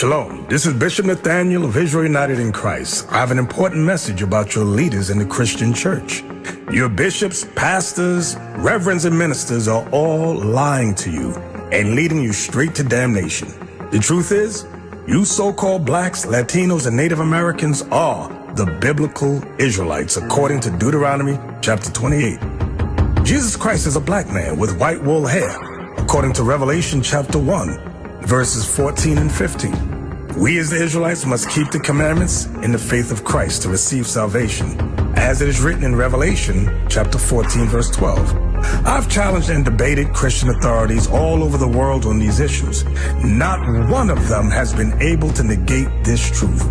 Shalom, this is Bishop Nathaniel of Israel United in Christ. I have an important message about your leaders in the Christian church. Your bishops, pastors, reverends, and ministers are all lying to you and leading you straight to damnation. The truth is, you so-called blacks, Latinos, and Native Americans are the biblical Israelites, according to Deuteronomy chapter 28. Jesus Christ is a black man with white wool hair, according to Revelation chapter 1. Verses 14 and 15. We as the Israelites must keep the commandments in the faith of Christ to receive salvation, as it is written in Revelation chapter 14, verse 12. I've challenged and debated Christian authorities all over the world on these issues. Not one of them has been able to negate this truth.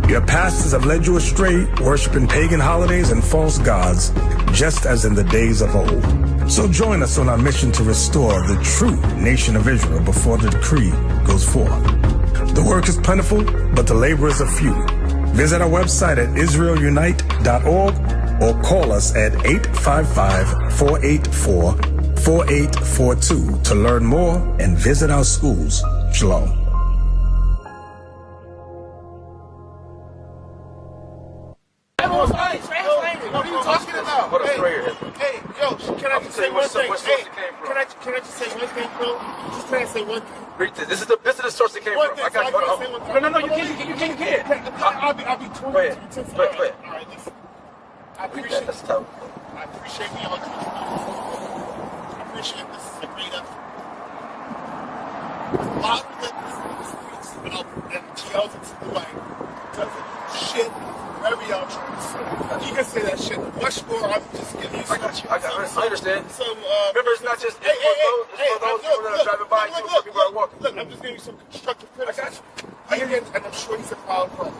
Your pastors have led you astray, worshiping pagan holidays and false gods, just as in the days of old. So join us on our mission to restore the true nation of Israel before the decree goes forth. The work is plentiful, but the laborers are few. Visit our website at israelunite.org or call us at 855-484-4842 to learn more and visit our schools. Shalom. What are you talking about? What hey, yo, can I just say one thing? Hey, can I just say one thing, bro? Just can I say one thing? Read this. This is the source it came from. I got you. No, you can't. I'll be 20. Go ahead. All right, listen. I appreciate that's tough. I appreciate the other. I appreciate this is a great effort. A lot of the streets and yells into the light doesn't shit. Wherever y'all trying to say. You can say that shit much more. I'm just giving you some. I understand. Remember, it's not just for those people that are driving by, it's for people that are walking. Look, I'm just giving you some constructive criticism. And I'm sure he's a proud brother.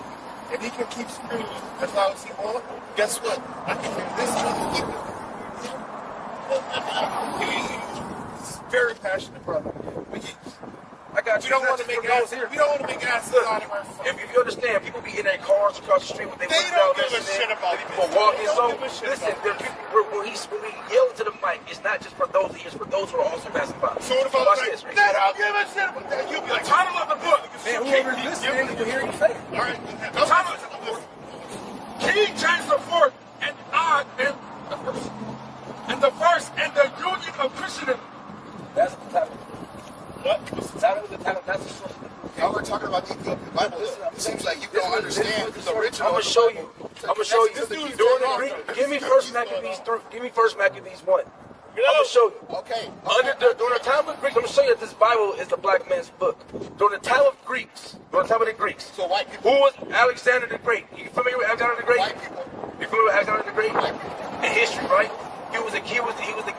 And he can keep screaming as loud as he wants. Guess what? I can hear this one. He's very passionate brother. I got you. We don't want to make asses out of ourselves. If you understand, people be in their cars across the street when they don't give a shit about people walking. So listen, when we yell to the mic, it's not just for those ears, for those who are also passing by. So what if I was like, they don't give a shit about that? You'll be like, the title of the book. Man, whoever's listening, you can hear you say it. All right. The title of the book. King James the Fourth and I am the first. And the first and the union of Christendom. That's the title. What? That's the source. Y'all are talking about the Ethiopian Bible. It seems like you don't understand the original. I'm gonna show you. Give me First Maccabees 3. Give me First Maccabees 1. I'm gonna show you. Okay. During the time of Greeks, I'm gonna show you that this Bible is the black man's book. During the time of the Greeks. So white people. Who was Alexander the Great? You familiar with Alexander the Great? White people. You familiar with Alexander the Great? White people. In history, right? He was the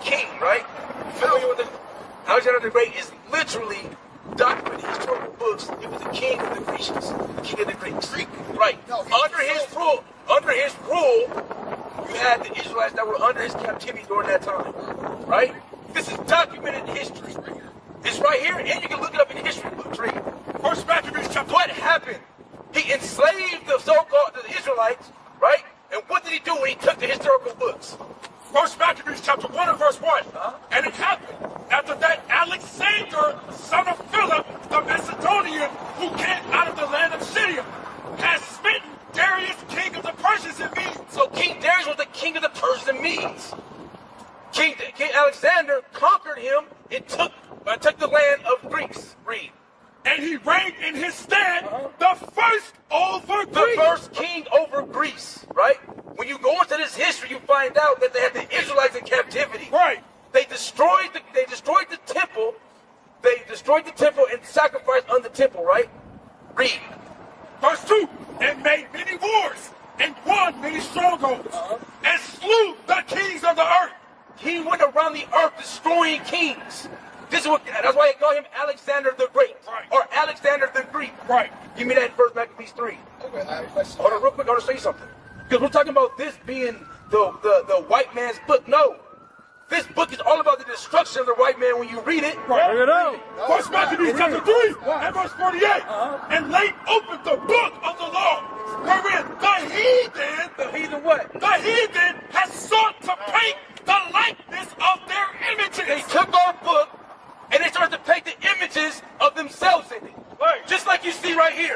king, right? You familiar with Alexander the Great is literally documented in historical books. He was the king of the Grecians, the king of the Greeks. Right. No, under his rule, you had the Israelites that were under his captivity during that time. Right? This is documented in history. It's right here, and you can look it up in history books. Read. First Maccabees chapter. What happened? He enslaved the so-called the Israelites, right? And what did he do when he took the historical books? First Maccabees chapter 1 and verse 1. And it happened after that Alexander, son of Philip, the Macedonian, who came out of the land of Syria, has smitten Darius, king of the Persians and Medes. So King Darius was the king of the Persians and Medes. King Alexander conquered him and took the land of Greeks. Read. And he reigned in his stead the first over Greece. The first king over Greece, right? When you go into this history, you find out that they had the Israelites in captivity. Right. They destroyed the temple. They destroyed the temple and sacrificed on the temple, right? Read. Verse 2. And made many wars and won many strongholds and slew the kings of the earth. He went around the earth destroying kings. That's why they call him Alexander the Great, or Alexander the Greek. Right. Give me that in First Maccabees 3. Okay, I have a question. Hold on, real quick. I want to show you something. Because we're talking about this being the white man's book. No, this book is all about the destruction of the white man when you read it. Right. First Maccabees chapter 3 and verse 48. And laid open the book of the law, wherein the heathen what? The heathen has sought to paint the likeness of their images. They took our book and they started to paint the images of themselves in it. Right. Just like you see right here.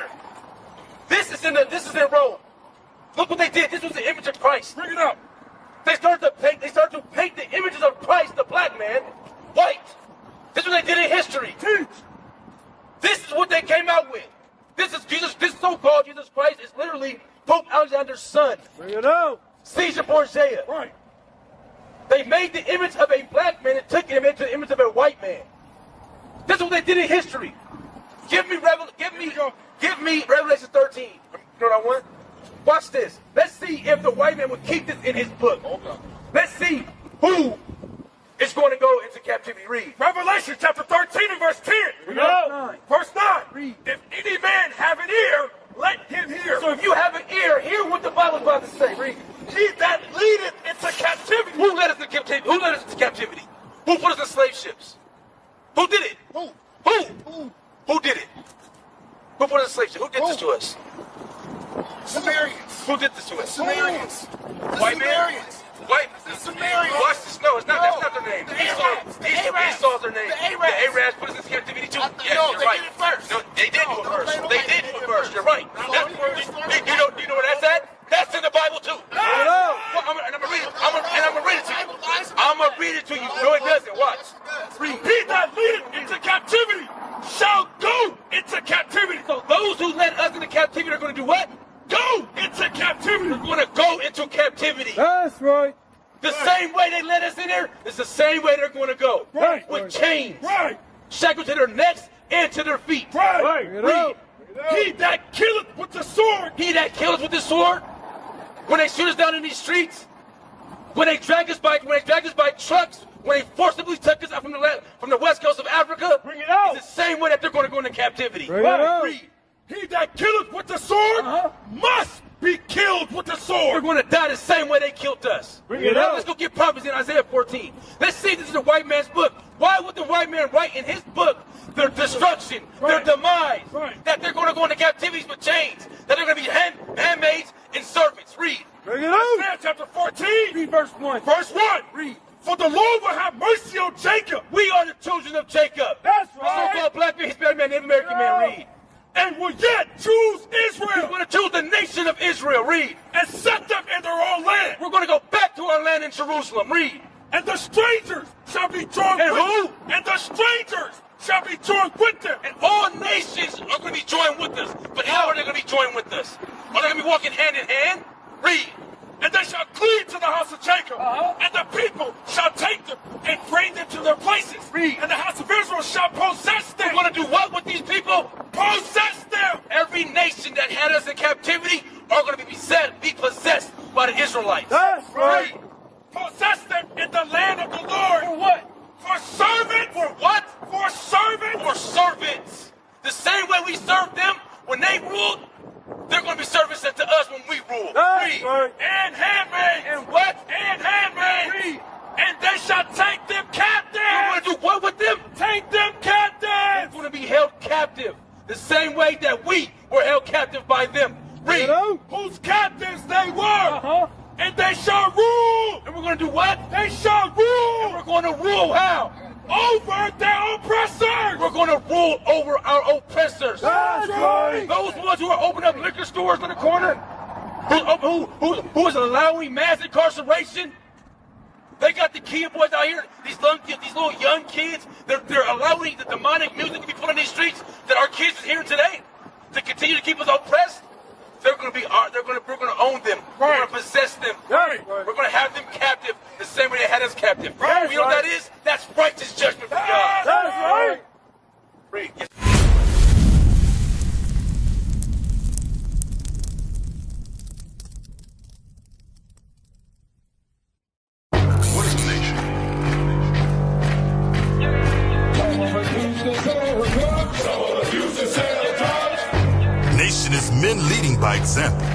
Hosea. Right. They made the image of a black man and took him into the image of a white man. This is what they did in history. Give me Revelation 13. You know what I want? Watch this. Let's see if the white man would keep this in his book. Let's see who is going to go into captivity. Read. Revelation chapter 13 and verse 10. Verse 9. Read. If any man have an ear, let him hear. So if you have an ear, hear what the Bible is about to say. Read. He that leadeth into captivity. Who led us into captivity? Who led us into captivity? Who put us in slave ships? Who did it? Who? Who did it? Who put us in slave ships? Who did this to us? Sumerians. Who did this to us? Sumerians. The White man? Sumerians. White. The Sumerians. Watch this. No, it's not. That's not their name. The Arabs. The Arabs. Esau's their name. The Arabs. The Arabs put us in captivity too. Yes, No, you're they right. did it first. No, they did do it first. They did do it first. You're right. No, That- they did it first. you know where that's at? That's in the Bible too. Well, I'm gonna read it. I'm gonna read it to you. I'm gonna read it to you. No, it doesn't. Watch. Read. He that leadeth into captivity shall go into captivity. So those who led us into captivity are going to do what? Go into captivity. They're going to go into captivity. That's right. The same way they led us in there, it's the same way they're going to go. Right. With chains. Right. Shackled to their necks and to their feet. Right. Read. He that killeth with the sword. He that kills with the sword, when they shoot us down in these streets, when they drag us by trucks, when they forcibly took us out from the west coast of Africa, Bring it out. it's the same way that they're going to go into captivity. Bring it out. Read. He that killeth with the sword must be killed with the We're sword. going to die the same way they killed us. Bring it out. Let's go get prophecy in Isaiah 14. Let's see, this is the white man's book. Why would the white man write in his book their destruction, Right. their demise, Right. that they're going to go into captivities with chains, that they're going to be handmaids and servants? Read. Bring it out. Isaiah chapter 14. Read verse 1. Verse 1. Read. For the Lord will have mercy on Jacob. We are the children of Jacob. That's The right. so-called black man, Hispanic man, Native American man. Read. And will yet choose We're Israel going to choose the nation of Israel. Read. and set them in their own land. We're going to go back to our land in Jerusalem. Read. And the strangers shall be joined And with who? And the strangers shall be joined with them. And all nations are going to be joined with us. But how are they going to be joined with us? Are they going to be walking hand in hand? Read. And they shall cleave to the house of Jacob. And the people shall take them and bring them to their places. Read. And the house of Israel shall possess them. We're going to do what with these people? Possess them. Every nation that had us in captivity are going to be possessed by the Israelites. That's right. Read. Possess them in the land of the Lord. For what? For servants. For what? For servants. For servants. The same way we served them when they ruled, they're going to be servants unto us when we rule. That's Read. right. And handmaids. And what? And handmaids. Read. And they shall take them We're going captive. to do what with them? Take them They're captive. going to be held captive. The same way that we were held captive by them. Read. You know? Whose captives they were. And they shall rule. And we're going to do what? They shall rule We're going to rule how? over their oppressors. We're going to rule over our oppressors. That's right. Those ones who are opening up liquor stores in the corner, who is allowing mass incarceration. They got the kid boys out here, these little young kids. They're allowing the demonic music to be put on these streets that our kids is hearing today to continue to keep us oppressed. They're going to be we're going to own them. We're going to possess them. Right. We're going to have them captive the same way they had us captive. Right. You know what that is? That's righteous judgment from God. That's right. Read. Yes. What is a nation? Nation is men leading by example.